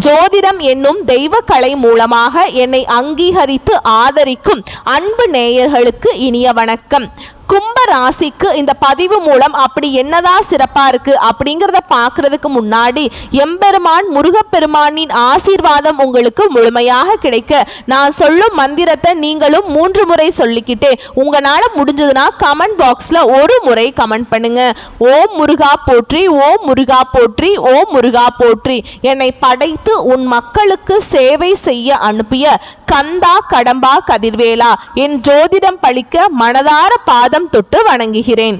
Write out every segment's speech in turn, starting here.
ஜோதிடம் என்னும் தெய்வ கலை மூலமாக என்னை அங்கீகரித்து ஆதரிக்கும் அன்பு நேயர்களுக்கு இனிய வணக்கம். கும்ப ராசிக்கு இந்த பதிவு மூலம் அப்படி என்னதான் சிறப்பா இருக்கு அப்படிங்கிறத பார்க்கறதுக்கு முன்னாடி எம்பெருமான் முருகப்பெருமானின் ஆசீர்வாதம் உங்களுக்கு முழுமையாக கிடைக்க நான் சொல்லும் மந்திரத்தை நீங்களும் 3 முறை சொல்லிக்கிட்டே உங்களால முடிஞ்சதுன்னா கமெண்ட் பாக்ஸ்ல ஒரு முறை கமெண்ட் பண்ணுங்க. ஓம் முருகா போற்றி, ஓம் முருகா போற்றி, ஓம் முருகா போற்றி. என்னை படைத்து உன் மக்களுக்கு சேவை செய்ய அனுப்பிய கந்தா கடம்பா கதிர்வேலா, என் ஜோதிடம் பழிக்க மனதார பாதம் தொட்டு வணங்குகிறேன்.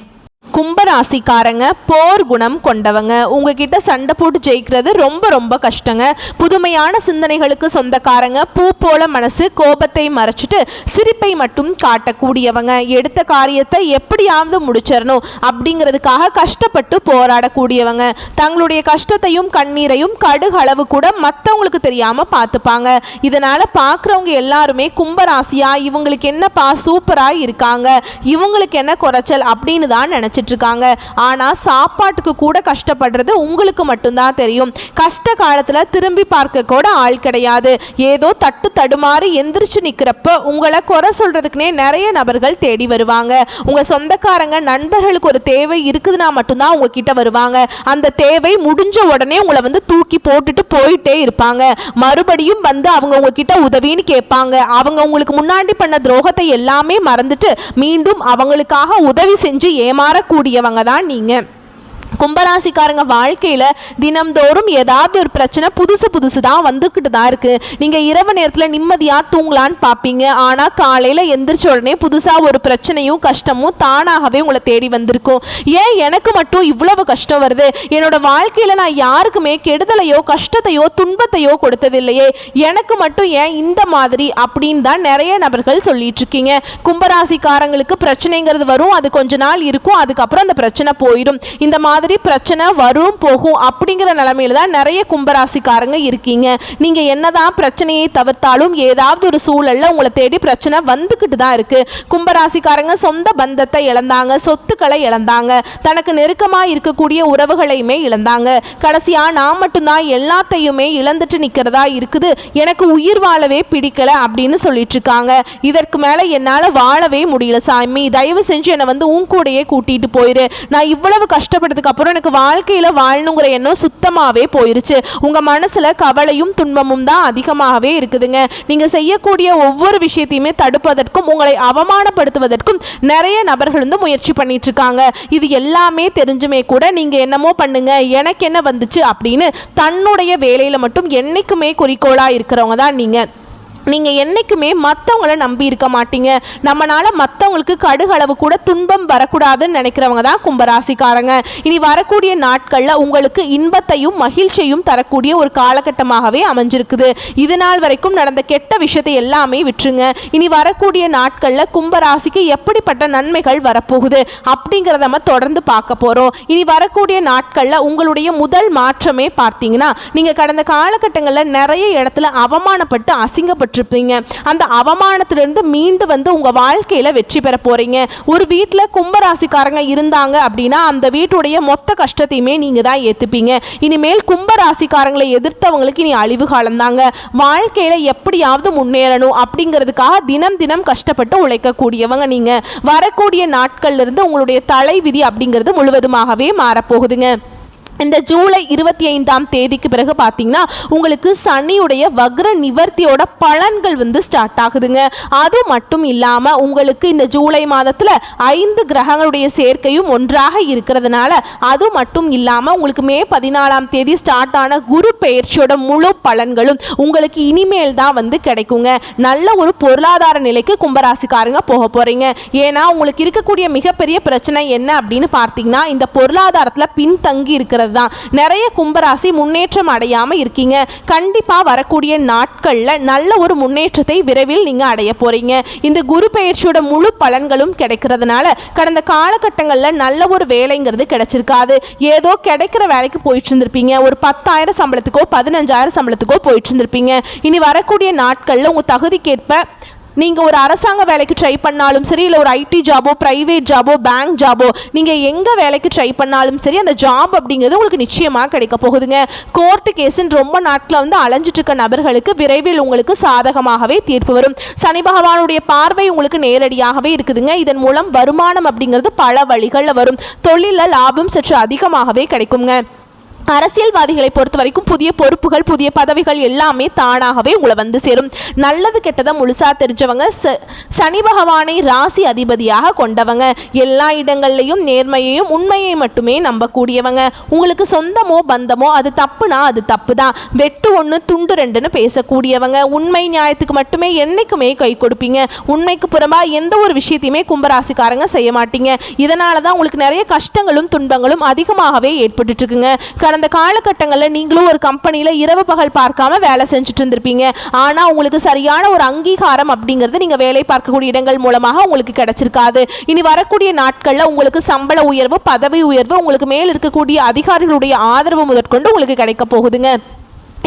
கும்பராசிக்காரங்க போர் குணம் கொண்டவங்க. உங்ககிட்ட சண்டை போட்டு ஜெயிக்கிறது ரொம்ப ரொம்ப கஷ்டங்க. புதுமையான சிந்தனைகளுக்கு சொந்தக்காரங்க. பூ போல மனசு, கோபத்தை மறைச்சிட்டு சிரிப்பை மட்டும் காட்டக்கூடியவங்க. எடுத்த காரியத்தை எப்படியாவது முடிச்சிடணும் அப்படிங்கிறதுக்காக கஷ்டப்பட்டு போராடக்கூடியவங்க. தங்களுடைய கஷ்டத்தையும் கண்ணீரையும் கடுகளவு கூட மற்றவங்களுக்கு தெரியாம பார்த்துப்பாங்க. இதனால பார்க்குறவங்க எல்லாருமே கும்பராசியா இவங்களுக்கு என்னப்பா சூப்பரா இருக்காங்க, இவங்களுக்கு என்ன குறைச்சல் அப்படின்னு தான் நினைச்சிட்டு இருக்காங்க. ஆனா சாப்பாட்டுக்கு கூட கஷ்டப்படுறது உங்களுக்கு மட்டும்தான் தெரியும். கஷ்ட காலத்துல திரும்பி பார்க்க கூட ஆள் கிடையாது. ஏதோ தட்டு தடுமாறி எந்திரிச்சு நிக்கிறப்ப உங்களை குறை சொல்றதுக்குனே நிறைய நபர்கள் தேடி வருவாங்க. உங்க சொந்தக்காரங்க நண்பர்களுக்கு ஒரு தேவை இருக்குதுன்னா மட்டும்தான் உங்ககிட்ட வருவாங்க. அந்த தேவை முடிஞ்ச உடனே உங்களை வந்து தூக்கி போட்டுட்டு போயிட்டே இருப்பாங்க. மறுபடியும் வந்து அவங்க உங்ககிட்ட உதவின்னு கேட்பாங்க. அவங்க உங்களுக்கு முன்னாடி பண்ண துரோகத்தை எல்லாமே மறந்துட்டு மீண்டும் அவங்களுக்காக உதவி செஞ்சு ஏமாறக்கூடியவங்க தான் நீங்க. கும்பராசிக்காரங்க வாழ்க்கையில் தினம்தோறும் ஏதாவது ஒரு பிரச்சனை புதுசு தான் வந்துக்கிட்டு தான் இருக்குது. நீங்கள் இரவு நேரத்தில் நிம்மதியாக தூங்கலான்னு பார்ப்பீங்க. ஆனால் காலையில் எந்திரிச்ச உடனே புதுசாக ஒரு பிரச்சனையும் கஷ்டமும் தானாகவே உங்களை தேடி வந்திருக்கும். ஏன் எனக்கு மட்டும் இவ்வளவு கஷ்டம் வருது? என்னோட வாழ்க்கையில் நான் யாருக்குமே கெடுதலையோ கஷ்டத்தையோ துன்பத்தையோ கொடுத்ததில்லையே, எனக்கு மட்டும் ஏன் இந்த மாதிரி அப்படின்னு தான் நிறைய நபர்கள் சொல்லிட்டு இருக்கீங்க. கும்பராசிக்காரங்களுக்கு பிரச்சனைங்கிறது வரும், அது கொஞ்ச நாள் இருக்கும், அதுக்கப்புறம் அந்த பிரச்சனை போயிடும். இந்த மாதிரி பிரச்சனை வரும் போகும் அப்படிங்கிற நிலைமையில தான் நிறைய கும்பராசிக்காரங்க இருக்கீங்க. நீங்க என்னதான் பிரச்சனையை தவிர்த்தாலும் ஏதாவது ஒரு சூழல்ல உங்களை தேடி பிரச்சனை வந்துகிட்டு தான் இருக்கு. கும்பராசிக்காரங்க சொந்த பந்தத்தை இழந்தாங்க, சொத்துக்களை இழந்தாங்க, தனக்கு நெருக்கமா இருக்கக்கூடிய உறவுகளையுமே இழந்தாங்க. கடைசியா நான் மட்டும்தான் எல்லாத்தையுமே இழந்துட்டு நிக்கிறதா இருக்குது, எனக்கு உயிர் வாழவே பிடிக்கல அப்படின்னு சொல்லிட்டு இருக்காங்க. இதற்கு மேல என்னால வாழவே முடியல சாமி, தயவு செஞ்சு என்னை வந்து உன் கூடையே கூட்டிட்டு போயிரு. நான் இவ்வளவு கஷ்டப்பட்டதுக்கு அப்புறம் எனக்கு வாழ்க்கையில வாழணுங்கிற எண்ணம் சுத்தமாவே போயிருச்சு. உங்க மனசுல கவலையும் துன்பமும் தான் அதிகமாகவே இருக்குதுங்க. நீங்க செய்யக்கூடிய ஒவ்வொரு விஷயத்தையுமே தடுப்பதற்கும் உங்களை அவமானப்படுத்துவதற்கும் நிறைய நபர்கள் வந்து முயற்சி பண்ணிட்டு இருக்காங்க. இது எல்லாமே தெரிஞ்சுமே கூட நீங்க என்னமோ பண்ணுங்க, எனக்கு என்ன வந்துச்சு அப்படின்னு தன்னுடைய வேலையில மட்டும் என்னைக்குமே குறிக்கோளா இருக்கிறவங்க தான் நீங்க. நீங்கள் என்றைக்குமே மற்றவங்கள நம்பி இருக்க மாட்டீங்க. நம்மளால் மற்றவங்களுக்கு கடுகளவு கூட துன்பம் வரக்கூடாதுன்னு நினைக்கிறவங்க தான் கும்பராசிக்காரங்க. இனி வரக்கூடிய நாட்களில் உங்களுக்கு இன்பத்தையும் மகிழ்ச்சியையும் தரக்கூடிய ஒரு காலகட்டமாகவே அமைஞ்சிருக்குது. இது நாள் வரைக்கும் நடந்த கெட்ட விஷயத்தை எல்லாமே விட்டுருங்க. இனி வரக்கூடிய நாட்களில் கும்பராசிக்கு எப்படிப்பட்ட நன்மைகள் வரப்போகுது அப்படிங்கிறத நம்ம தொடர்ந்து பார்க்க போகிறோம். இனி வரக்கூடிய நாட்களில் உங்களுடைய முதல் மாற்றமே பார்த்தீங்கன்னா, நீங்கள் கடந்த காலகட்டங்களில் நிறைய இடத்துல அவமானப்பட்டு அசிங்கப்பட்டு அந்த அவமானத்திலிருந்து மீண்டு வந்து உங்க வாழ்க்கையில வெற்றி பெற போறீங்க. ஒரு வீட்டுல கும்பராசிக்காரங்க இருந்தாங்க அப்படின்னா அந்த வீட்டுடைய மொத்த கஷ்டத்தையுமே நீங்க தான் ஏத்துப்பீங்க. இனிமேல் கும்பராசிக்காரங்களை எதிர்த்தவங்களுக்கு இனி அழிவு காலம் தாங்க. வாழ்க்கையில எப்படியாவது முன்னேறணும் அப்படிங்கிறதுக்காக தினம் தினம் கஷ்டப்பட்டு உழைக்கக்கூடியவங்க நீங்க. வரக்கூடிய நாட்கள்ல இருந்து உங்களுடைய தலைவிதி அப்படிங்கிறது முழுவதுமாகவே மாறப்போகுதுங்க. இந்த ஜூலை 25ஆம் தேதிக்கு பிறகு பார்த்தீங்கன்னா உங்களுக்கு சனியுடைய வக்ர நிவர்த்தியோட பலன்கள் வந்து ஸ்டார்ட் ஆகுதுங்க. அது மட்டும் இல்லாமல் உங்களுக்கு இந்த ஜூலை மாதத்தில் 5 கிரகங்களுடைய சேர்க்கையும் ஒன்றாக இருக்கிறதுனால அது மட்டும் இல்லாமல் உங்களுக்கு மே 14ஆம் தேதி ஸ்டார்ட் ஆன குரு பெயர்ச்சியோட முழு பலன்களும் உங்களுக்கு இனிமேல் தான் வந்து கிடைக்குங்க. நல்ல ஒரு பொருளாதார நிலைக்கு கும்பராசிக்காரங்க போக போகிறீங்க. ஏன்னா உங்களுக்கு இருக்கக்கூடிய மிகப்பெரிய பிரச்சனை என்ன அப்படின்னு பார்த்தீங்கன்னா இந்த பொருளாதாரத்தில் பின்தங்கி இருக்கிறது தான். நிறைய கும்பராசி முன்னேற்றம் அடையாம இருக்கீங்க. கண்டிப்பா வரக்கூடிய நாட்கள்ல நல்ல ஒரு முன்னேற்றத்தை விரைவில் நீங்க அடைய போறீங்க. இந்த குரு பெயர்ச்சியோட முழு பலன்களும் கிடைக்கிறதுனால கடந்த காலகட்டங்கள்ல நல்ல ஒரு வேலைங்கிறது கிடைச்சிருக்காது. ஏதோ கிடைக்கிற வேலைக்கு போயிட்டு இருந்திருப்பீங்க. ஒரு 10,000 சம்பளத்துக்கோ 15,000 சம்பளத்துக்கோ போயிட்டு இருந்திருப்பீங்க. இனி வரக்கூடிய நாட்கள்ல உங்க தகுதிக்கேற்ப நீங்கள் ஒரு அரசாங்க வேலைக்கு ட்ரை பண்ணாலும் சரி, இல்லை ஒரு ஐடி ஜாபோ, ப்ரைவேட் ஜாபோ, பேங்க் ஜாபோ, நீங்கள் எங்கே வேலைக்கு ட்ரை பண்ணாலும் சரி, அந்த ஜாப் அப்படிங்கிறது உங்களுக்கு நிச்சயமாக கிடைக்க போகுதுங்க. கோர்ட்டு கேஸுன்னு ரொம்ப நாட்களில் வந்து அலைஞ்சிட்டு இருக்க நபர்களுக்கு விரைவில் உங்களுக்கு சாதகமாகவே தீர்ப்பு வரும். சனி பகவானுடைய பார்வை உங்களுக்கு நேரடியாகவே இருக்குதுங்க. இதன் மூலம் வருமானம் அப்படிங்கிறது பல வழிகளில் வரும். தொழிலில் லாபம் சற்று அதிகமாகவே கிடைக்குங்க. அரசியல்வாதிகளை பொறுத்த வரைக்கும் புதிய பொறுப்புகள், புதிய பதவிகள் எல்லாமே தானாகவே உங்களை வந்து சேரும். நல்லது கெட்டதை முழுசாக தெரிஞ்சவங்க, சனி பகவானை ராசி அதிபதியாக கொண்டவங்க, எல்லா இடங்கள்லையும் நேர்மையையும் உண்மையை மட்டுமே நம்பக்கூடியவங்க. உங்களுக்கு சொந்தமோ பந்தமோ அது தப்புனா அது தப்பு தான், வெட்டு ஒன்று துண்டு ரெண்டுன்னு பேசக்கூடியவங்க. உண்மை நியாயத்துக்கு மட்டுமே என்றைக்குமே கை கொடுப்பீங்க. உண்மைக்கு புறம்பாக எந்த ஒரு விஷயத்தையுமே கும்பராசிக்காரங்க செய்ய மாட்டீங்க. இதனால தான் உங்களுக்கு நிறைய கஷ்டங்களும் துன்பங்களும் அதிகமாகவே ஏற்பட்டு இருக்குங்க. அந்த காலகட்டங்களில் நீங்களும் ஒரு கம்பெனியில் இரவு பகல் பார்க்காம வேலை செஞ்சுட்டு இருந்திருப்பீங்க. ஆனால் உங்களுக்கு சரியான ஒரு அங்கீகாரம் அப்படிங்கிறது நீங்கள் வேலை பார்க்கக்கூடிய இடங்கள் மூலமாக உங்களுக்கு கிடைச்சிருக்காது. இனி வரக்கூடிய நாட்களில் உங்களுக்கு சம்பள உயர்வு, பதவி உயர்வு, உங்களுக்கு மேல் இருக்கக்கூடிய அதிகாரிகளுடைய ஆதரவு முதற்கொண்டு உங்களுக்கு கிடைக்க போகுதுங்க.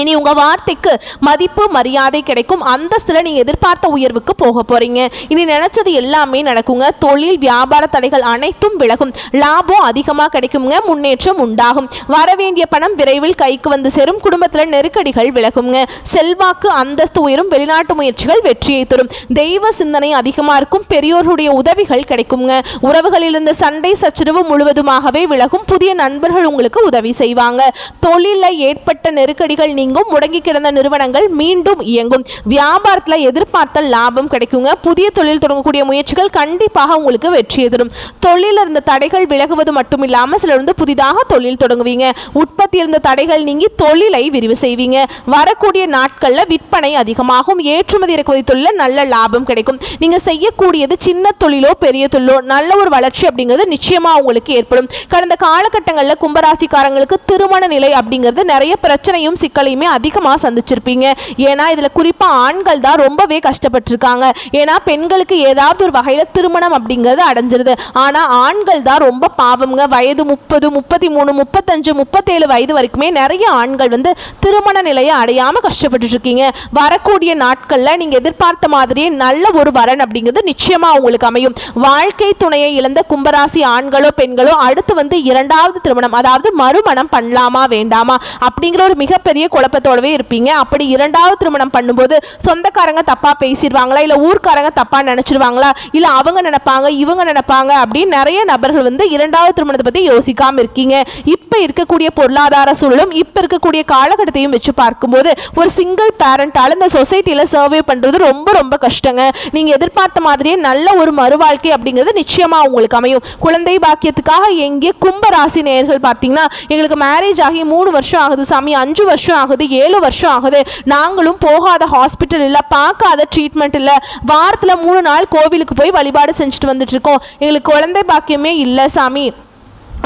இனி உங்கள் வார்த்தைக்கு மதிப்பு மரியாதை கிடைக்கும். அந்தஸ்தில் நீங்கள் எதிர்பார்த்த உயர்வுக்கு போக போகிறீங்க. இனி நினச்சது எல்லாமே நடக்குங்க. தொழில் வியாபார தடைகள் அனைத்தும் விலகும். லாபம் அதிகமாக கிடைக்குங்க. முன்னேற்றம் உண்டாகும். வரவேண்டிய பணம் விரைவில் கைக்கு வந்து சேரும். குடும்பத்தில் நெருக்கடிகள் விலகுங்க. செல்வாக்கு அந்தஸ்து உயரும். வெளிநாட்டு முயற்சிகள் வெற்றியை தரும். தெய்வ சிந்தனை அதிகமாக இருக்கும். பெரியோருடைய உதவிகள் கிடைக்குங்க. உறவுகளில் இருந்த சண்டை சச்சரவு முழுவதுமாகவே விலகும். புதிய நண்பர்கள் உங்களுக்கு உதவி செய்வாங்க. தொழிலில் ஏற்பட்ட நெருக்கடிகள் முடங்கி கிடந்த நிறுவனங்கள் மீண்டும் இயங்கும். வியாபாரத்தில் எதிர்பார்த்த லாபம் கிடைக்குங்க. புதிய தொழில் தொடங்கக்கூடிய முயற்சிகள் கண்டிப்பாக உங்களுக்கு வெற்றியை தரும். தொழிலில் இருந்த தடைகள் விலகுவது மட்டும் இல்லாமல் சிலர் வந்து புதிதாக தொழில் தொடங்குவீங்க. உற்பத்தியில் இருந்த தடைகள் நீங்கி தொழிலை விரிவு செய்வீங்க. வரக்கூடிய நாட்களில் விற்பனை அதிகமாகும். ஏற்றுமதி இறக்குமதி தொழிலில் நல்ல லாபம் கிடைக்கும். நீங்கள் செய்யக்கூடியது சின்ன தொழிலோ பெரிய தொழிலோ நல்ல ஒரு வளர்ச்சி அப்படிங்கிறது நிச்சயமாக உங்களுக்கு ஏற்படும். கடந்த காலகட்டங்களில் கும்பராசிக்காரங்களுக்கு திருமண நிலை அப்படிங்கிறது நிறைய பிரச்சனையும் சிக்கலையும் அதிகமாக சந்திச்சிருப்பீங்க. ஏன்னா இதில் குறிப்பாக ஆண்கள் தான் ரொம்பவே கஷ்டப்பட்டிருக்காங்க. ஏன்னா பெண்களுக்கு ஏதாவது ஒரு வகையில் திருமணம் அப்படிங்கிறது அடைஞ்சிருது. ஆனால் ஆண்கள் தான் ரொம்ப பாவம்ங்க. வயது 30, 33, 35, 37 வயது வரைக்குமே நிறைய ஆண்கள் வந்து திருமண நிலையை அடையாமல் கஷ்டப்பட்டு இருக்கீங்க. வரக்கூடிய நாட்களில் நீங்கள் எதிர்பார்த்த மாதிரியே நல்ல ஒரு வரன் அப்படிங்கிறது நிச்சயமாக உங்களுக்கு அமையும். வாழ்க்கை துணையை இழந்த கும்பராசி ஆண்களோ பெண்களோ அடுத்து வந்து இரண்டாவது திருமணம், அதாவது மறுமணம் பண்ணலாமா வேண்டாமா அப்படிங்கிற ஒரு மிகப்பெரிய குழப்பத்தோடவே இருப்பீங்க. அப்படி இரண்டாவது திருமணம் பண்ணும்போது சொந்தக்காரங்க தப்பா பேசிடுவாங்களா, இல்லை ஊர்க்காரங்க தப்பா நினைச்சிருவாங்களா, இல்லை அவங்க நினைப்பாங்க இவங்க நினைப்பாங்க அப்படின்னு நிறைய நபர்கள் வந்து இரண்டாவது திருமணத்தை பற்றி யோசிக்காம இருக்கீங்க. இப்போ இருக்கக்கூடிய பொருளாதார சூழலும் இப்போ இருக்கக்கூடிய காலகட்டத்தையும் வச்சு பார்க்கும்போது ஒரு சிங்கிள் பேரண்டால் இந்த சொசைட்டியில் சர்வே பண்ணுறது ரொம்ப ரொம்ப கஷ்டங்க. நீங்கள் எதிர்பார்த்த மாதிரியே நல்ல ஒரு மறுவாழ்க்கை அப்படிங்கிறது நிச்சயமாக உங்களுக்கு அமையும். குழந்தை பாக்கியத்துக்காக எங்கே கும்பராசி நேயர்கள் பார்த்தீங்கன்னா எங்களுக்கு மேரேஜ் ஆகி 3 வருஷம் ஆகுது சாமி, 5 வருஷம் ஆகுது, 7 வருஷம் ஆகுது, நாங்களும் போகாத ஹாஸ்பிட்டல் இல்லை, பார்க்காத ட்ரீட்மெண்ட் இல்லை, வாரத்தில் 3 நாள் கோவிலுக்கு போய் வழிபாடு செஞ்சுட்டு வந்துட்டு இருக்கோம், எங்களுக்கு குழந்தை பாக்கியமே இல்லை சாமி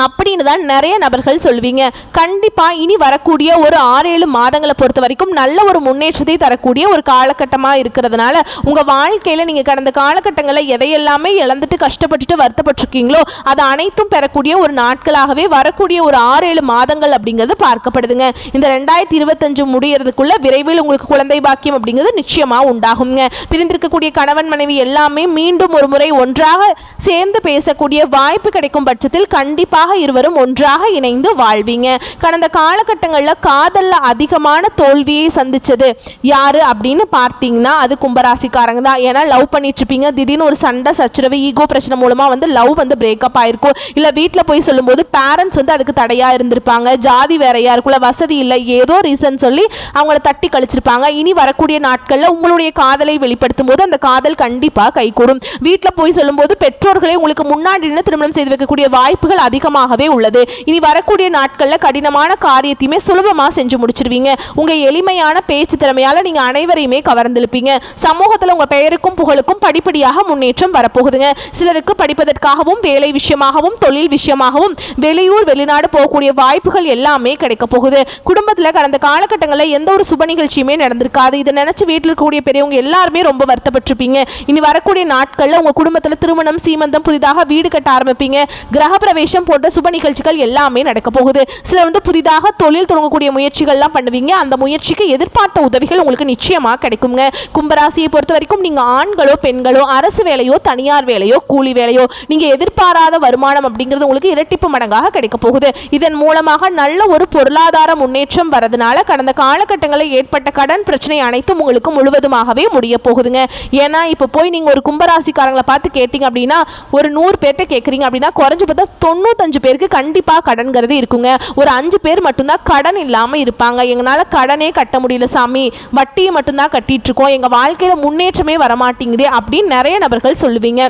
அப்படின்னு தான் நிறைய நபர்கள் சொல்வீங்க. கண்டிப்பாக இனி வரக்கூடிய ஒரு 6-7 மாதங்களை பொறுத்த வரைக்கும் நல்ல ஒரு முன்னேற்றத்தை தரக்கூடிய ஒரு காலகட்டமாக இருக்கிறதுனால உங்கள் வாழ்க்கையில் நீங்கள் கடந்த காலகட்டங்களில் எதையெல்லாமே இழந்துட்டு கஷ்டப்பட்டுட்டு வருத்தப்பட்டிருக்கீங்களோ அது அனைத்தும் பெறக்கூடிய ஒரு நாட்களாகவே வரக்கூடிய ஒரு 6-7 மாதங்கள் அப்படிங்கிறது பார்க்கப்படுதுங்க. இந்த 2025 முடியறதுக்குள்ள விரைவில் உங்களுக்கு குழந்தை பாக்கியம் அப்படிங்கிறது நிச்சயமாக உண்டாகுங்க. பிரிந்திருக்கக்கூடிய கணவன் மனைவி எல்லாமே மீண்டும் ஒரு முறை ஒன்றாக சேர்ந்து பேசக்கூடிய வாய்ப்பு கிடைக்கும் பட்சத்தில் கண்டிப்பாக இருவரும் ஒன்றாக இணைந்து வாழ்வீங்க. கடந்த காலகட்டங்களில் காதல்ல அதிகமான தோல்வியை சந்திச்சது யாரு அப்படின்னு பார்த்தீங்கன்னா அது கும்பராசிக்காரங்க தான். ஏன்னா லவ் பண்ணிட்டு இருப்பீங்க, திடீர்னு ஒரு சண்டை சச்சரவு ஈகோ பிரச்சனை மூலமா வந்து லவ் வந்து பிரேக்கப் ஆயிருக்கும். இல்லை வீட்டில் போய் சொல்லும்போது பேரண்ட்ஸ் வந்து அதுக்கு தடையா இருந்திருப்பாங்க, ஜாதி வேறையா இருக்குள்ள, வசதி இல்லை, ஏதோ ரீசன் சொல்லி அவங்கள தட்டி கழிச்சிருப்பாங்க. இனி வரக்கூடிய நாட்களில் உங்களுடைய காதலை வெளிப்படுத்தும் போது அந்த காதல் கண்டிப்பாக கைகூடும். வீட்டில் போய் சொல்லும்போது பெற்றோர்களே உங்களுக்கு முன்னாடி திருமணம் செய்து வைக்கக்கூடிய வாய்ப்புகள் அதிகமாக உள்ளது. இனி வரக்கூடிய நாட்களில் கடினமான காரியத்தையுமே சுலபமாக செஞ்சு முடிச்சிருவீங்க. உங்க எளிமையான பேச்சு திறமையால நீங்க அனைவரையுமே கவர்ந்திருப்பீங்க. சமூகத்தில் உங்க பெயருக்கும் புகழுக்கும் படிப்படியாக முன்னேற்றம் வரப்போகுதுங்க. சிலருக்கு படிப்பதற்காகவும் வேலை விஷயமாகவும் தொழில் விஷயமாகவும் வெளியூர் வெளிநாடு போகக்கூடிய வாய்ப்புகள் எல்லாமே கிடைக்க போகுது. குடும்பத்தில் கடந்த காலகட்டங்களில் எந்த ஒரு சுப நிகழ்ச்சியுமே நடந்திருக்காது. இதை நினைச்சு வீட்டில் இருக்கக்கூடிய பெரியவங்க எல்லாருமே ரொம்ப வருத்தப்பட்டிருப்பீங்க. இனி வரக்கூடிய நாட்களில் உங்க குடும்பத்தில் திருமணம், சீமந்தம், புதிதாக வீடு கட்ட ஆரம்பிப்பீங்க. கிரக பிரவேசம் போன்ற சார்ந்த சுப நிகழ்ச்சிகள் எல்லாமே நடக்க போகுது. சிலர் வந்து புதிதாக தொழில் தொடங்கக்கூடிய முயற்சிகள்லாம் பண்ணுவீங்க. அந்த முயற்சிக்கு எதிர்பார்த்த உதவிகள் உங்களுக்கு நிச்சயமாக கிடைக்குங்க. கும்பராசியை பொறுத்த வரைக்கும் நீங்கள் ஆண்களோ பெண்களோ அரசு வேலையோ தனியார் வேலையோ கூலி வேலையோ நீங்கள் எதிர்பாராத வருமானம் அப்படிங்கிறது உங்களுக்கு இரட்டிப்பு மடங்காக கிடைக்க போகுது. இதன் மூலமாக நல்ல ஒரு பொருளாதார முன்னேற்றம் வரதுனால கடந்த காலகட்டங்களில் ஏற்பட்ட கடன் பிரச்சனை அனைத்தும் உங்களுக்கு முழுவதுமாகவே முடிய போகுதுங்க. ஏன்னா இப்போ போய் நீங்கள் ஒரு கும்பராசிக்காரங்களை பார்த்து கேட்டீங்க அப்படின்னா ஒரு 100 பேர்கிட்ட கேட்குறீங்க அப்படின்னா குறைஞ்சு பார்த்தா 95 பேருக்கு கண்டிப்பாக கடன்கிறது இருக்குங்க. ஒரு 5 பேர் மட்டும்தான் கடன் இல்லாமல் இருப்பாங்க. எங்களால் கடனே கட்ட முடியல சாமி, வட்டியை மட்டும்தான் கட்டிட்டு இருக்கோம், எங்கள் வாழ்க்கையில் முன்னேற்றமே வரமாட்டேங்குது அப்படின்னு நிறைய நபர்கள் சொல்லுவீங்க.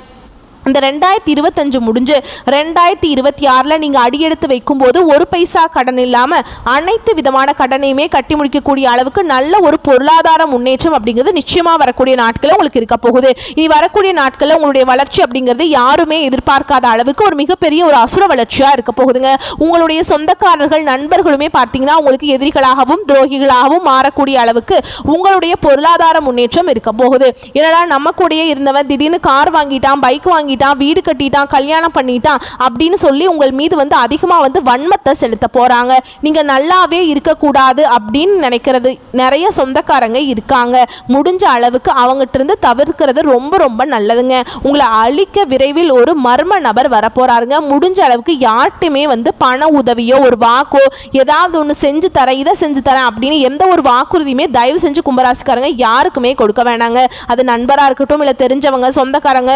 இந்த 2025 முடிஞ்சு 2026 நீங்கள் அடியெடுத்து வைக்கும்போது ஒரு பைசா கடன் இல்லாமல் அனைத்து விதமான கடனையுமே கட்டி முடிக்கக்கூடிய அளவுக்கு நல்ல ஒரு பொருளாதார முன்னேற்றம் அப்படிங்கிறது நிச்சயமாக வரக்கூடிய நாட்களில் உங்களுக்கு இருக்க போகுது. இனி வரக்கூடிய நாட்களில் உங்களுடைய வளர்ச்சி அப்படிங்கிறது யாருமே எதிர்பார்க்காத அளவுக்கு ஒரு மிகப்பெரிய ஒரு அசுர வளர்ச்சியாக இருக்க போகுதுங்க. உங்களுடைய சொந்தக்காரர்கள் நண்பர்களுமே பார்த்தீங்கன்னா உங்களுக்கு எதிரிகளாகவும் துரோகிகளாகவும் மாறக்கூடிய அளவுக்கு உங்களுடைய பொருளாதார முன்னேற்றம் இருக்க போகுது. ஏன்னா நம்ம கூடயே இருந்தவன் திடீர்னு கார் வாங்கிட்டான், பைக் வாங்கி வீடு கட்டிட்டான், கல்யாணம் பண்ணிட்டான் அப்படின்னு சொல்லி உங்கள் மீது வந்து அதிகமாக வந்து வன்மத்தை செலுத்த போறாங்க. நீங்க நல்லாவே இருக்கக்கூடாது அப்படின்னு நினைக்கிறது நிறைய சொந்தக்காரங்க இருக்காங்க. முடிஞ்ச அளவுக்கு அவங்ககிட்ட இருந்து தவிர்க்கிறது ரொம்ப ரொம்ப நல்லதுங்க. உங்களை அழிக்க விரைவில் ஒரு மர்ம நபர் வரப்போறாருங்க. முடிஞ்ச அளவுக்கு யார்ட்டுமே வந்து பண உதவியோ ஒரு வாக்கோ ஏதாவது ஒன்று செஞ்சு தரேன் இதை செஞ்சு தரேன் அப்படின்னு எந்த ஒரு வாக்குறுதியுமே தயவு செஞ்சு கும்பராசிக்காரங்க யாருக்குமே கொடுக்க வேணாங்க. அது நண்பராக இருக்கட்டும், இல்லை தெரிஞ்சவங்க, சொந்தக்காரங்க,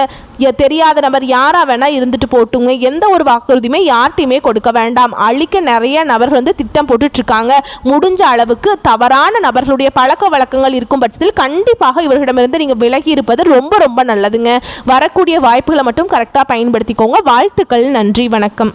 தெரியாத நபர் யாரா வேணா இருந்துட்டு போட்டுங்க. எந்த ஒரு வாக்குறுதியுமே யார்ட்டையுமே கொடுக்க வேண்டாம். அழிக்க நிறைய நபர்கள் வந்து திட்டம் போட்டுட்டு இருக்காங்க. முடிஞ்ச அளவுக்கு தவறான நபர்களுடைய பழக்க வழக்கங்கள் இருக்கும் பட்சத்தில் கண்டிப்பாக இவர்களிடமிருந்து நீங்க விலகி இருப்பது ரொம்ப ரொம்ப நல்லதுங்க. வரக்கூடிய வாய்ப்புகளை மட்டும் கரெக்டாக பயன்படுத்திக்கோங்க. வாழ்த்துக்கள். நன்றி. வணக்கம்.